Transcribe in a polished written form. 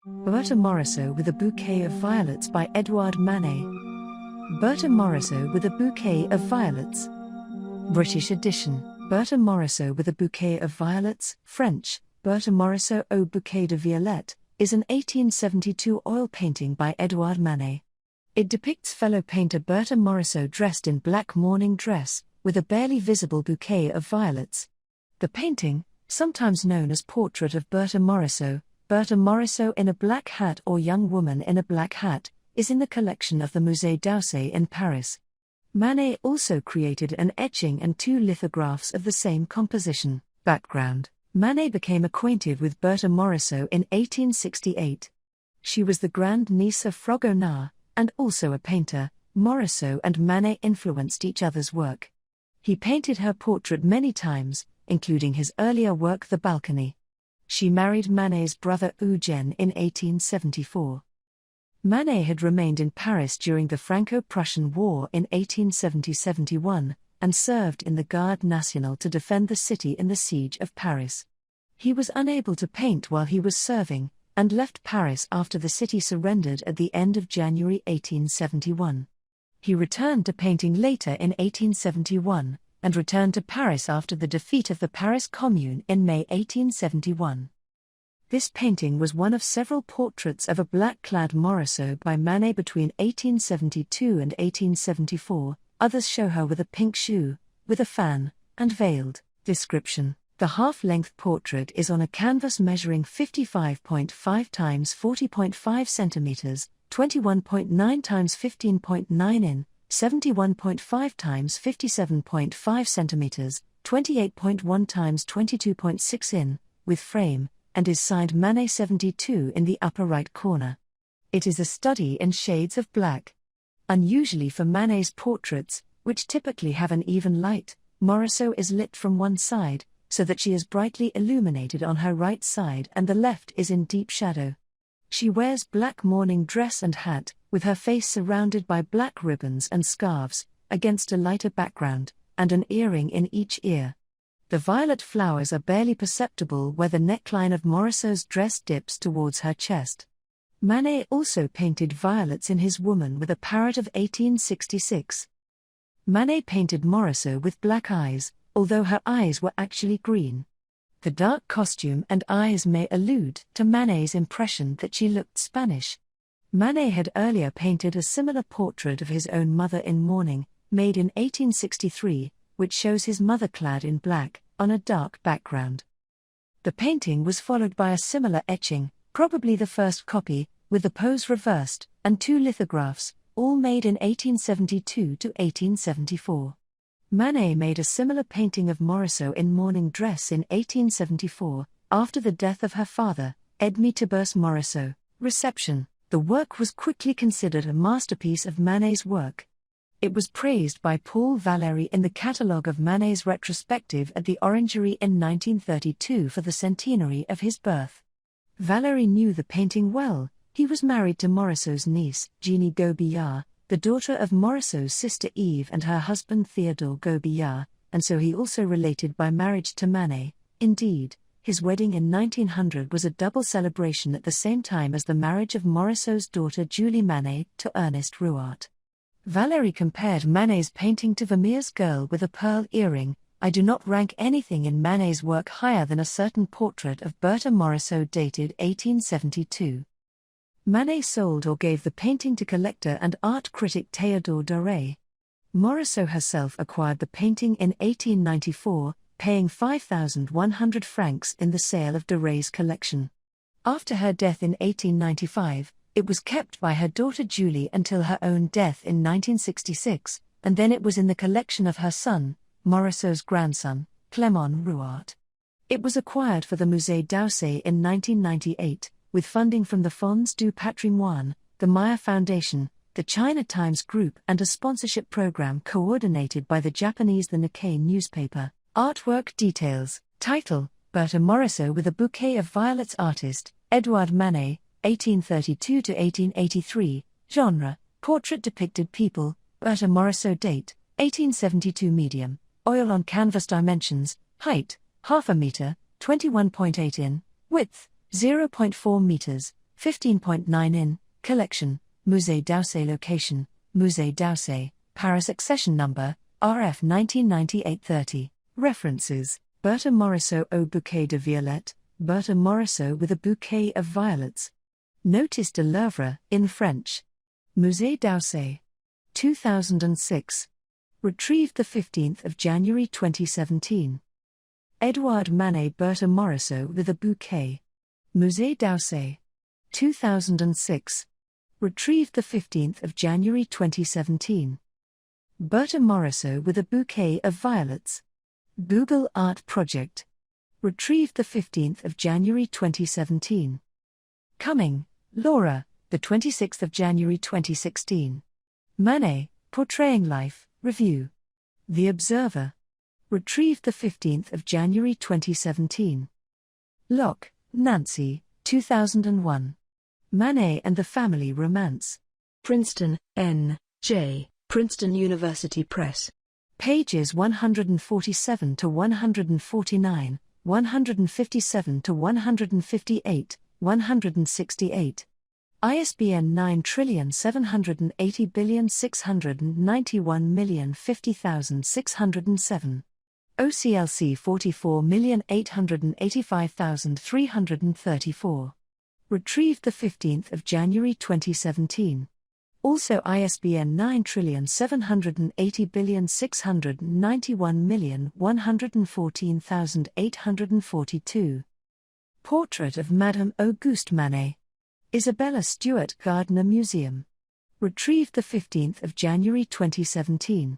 Berthe Morisot with a Bouquet of Violets by Édouard Manet. Berthe Morisot with a Bouquet of Violets. British edition. Berthe Morisot with a Bouquet of Violets, French, Berthe Morisot au Bouquet de Violets, is an 1872 oil painting by Édouard Manet. It depicts fellow painter Berthe Morisot dressed in black mourning dress, with a barely visible bouquet of violets. The painting, sometimes known as Portrait of Berthe Morisot, Berthe Morisot in a black hat or young woman in a black hat, is in the collection of the Musée d'Orsay in Paris. Manet also created an etching and 2 lithographs of the same composition. Background: Manet became acquainted with Berthe Morisot in 1868. She was the grand-niece of Fragonard, and also a painter. Morisot and Manet influenced each other's work. He painted her portrait many times, including his earlier work The Balcony. She married Manet's brother Eugène in 1874. Manet had remained in Paris during the Franco-Prussian War in 1870-71, and served in the Garde Nationale to defend the city in the Siege of Paris. He was unable to paint while he was serving, and left Paris after the city surrendered at the end of January 1871. He returned to painting later in 1871, and returned to Paris after the defeat of the Paris Commune in May 1871. This painting was one of several portraits of a black-clad Morisot by Manet between 1872 and 1874. Others show her with a pink shoe, with a fan, and veiled. Description: the half-length portrait is on a canvas measuring 55.5 x 40.5 cm, 21.9 x 15.9 in, 71.5 x 57.5 cm, 28.1 x 22.6 in, with frame, and is signed Manet 72 in the upper right corner. It is a study in shades of black. Unusually for Manet's portraits, which typically have an even light, Morisot is lit from one side, so that she is brightly illuminated on her right side and the left is in deep shadow. She wears black mourning dress and hat, with her face surrounded by black ribbons and scarves, against a lighter background, and an earring in each ear. The violet flowers are barely perceptible where the neckline of Morisot's dress dips towards her chest. Manet also painted violets in his Woman with a Parrot of 1866. Manet painted Morisot with black eyes, although her eyes were actually green. The dark costume and eyes may allude to Manet's impression that she looked Spanish. Manet had earlier painted a similar portrait of his own mother in mourning, made in 1863, which shows his mother clad in black, on a dark background. The painting was followed by a similar etching, probably the first copy, with the pose reversed, and 2 lithographs, all made in 1872 to 1874. Manet made a similar painting of Morisot in mourning dress in 1874, after the death of her father, Edmé Tiburce Morisot. Reception: the work was quickly considered a masterpiece of Manet's work. It was praised by Paul Valéry in the catalogue of Manet's retrospective at the Orangerie in 1932 for the centenary of his birth. Valéry knew the painting well. He was married to Morisot's niece, Jeannie Gobillard, the daughter of Morisot's sister Eve and her husband Théodore Gobillard, and so he also related by marriage to Manet. Indeed, his wedding in 1900 was a double celebration at the same time as the marriage of Morisot's daughter Julie Manet to Ernest Rouart. Valéry compared Manet's painting to Vermeer's Girl with a Pearl Earring. I do not rank anything in Manet's work higher than a certain portrait of Berthe Morisot dated 1872. Manet sold or gave the painting to collector and art critic Théodore Doré. Morisot herself acquired the painting in 1894, paying 5,100 francs in the sale of Doré's collection. After her death in 1895, it was kept by her daughter Julie until her own death in 1966, and then it was in the collection of her son, Morisot's grandson, Clément Rouart. It was acquired for the Musée d'Orsay in 1998, with funding from the Fonds du Patrimoine, the Maya Foundation, the China Times Group and a sponsorship program coordinated by the Japanese The Nikkei newspaper. Artwork details. Title: Berthe Morisot with a Bouquet of Violets. Artist: Édouard Manet, 1832 to 1883. Genre: portrait. Depicted people: Berthe Morisot. Date: 1872. Medium: oil on canvas. Dimensions: height: 0.5 meter, 21.8 in, width: 0.4 meters, 15.9 in, collection, Musée d'Orsay location, Musée d'Orsay, Paris accession number, RF 1998-30. References, Berthe Morisot au Bouquet de Violets, Berthe Morisot with a Bouquet of Violets. Notice de l'œuvre, in French. Musée d'Orsay. 2006. Retrieved 15 January 2017. Édouard Manet Berthe Morisot with a Bouquet. Musée d'Orsay. 2006. Retrieved 15 January 2017. Berthe Morisot with a Bouquet of Violets. Google Art Project. Retrieved 15 January 2017. Cumming, Laura, the 26th of January 2016. Manet, Portraying Life, Review. The Observer. Retrieved 15 January 2017. Locke, Nancy, 2001. Manet and the Family Romance. Princeton, N.J., Princeton University Press. Pages 147 to 149, 157 to 158, 168. ISBN 9780691050607. OCLC 44885334. Retrieved 15 January 2017. Also ISBN 9780691114842. Portrait of Madame Auguste Manet. Isabella Stewart Gardner Museum. Retrieved 15 January 2017.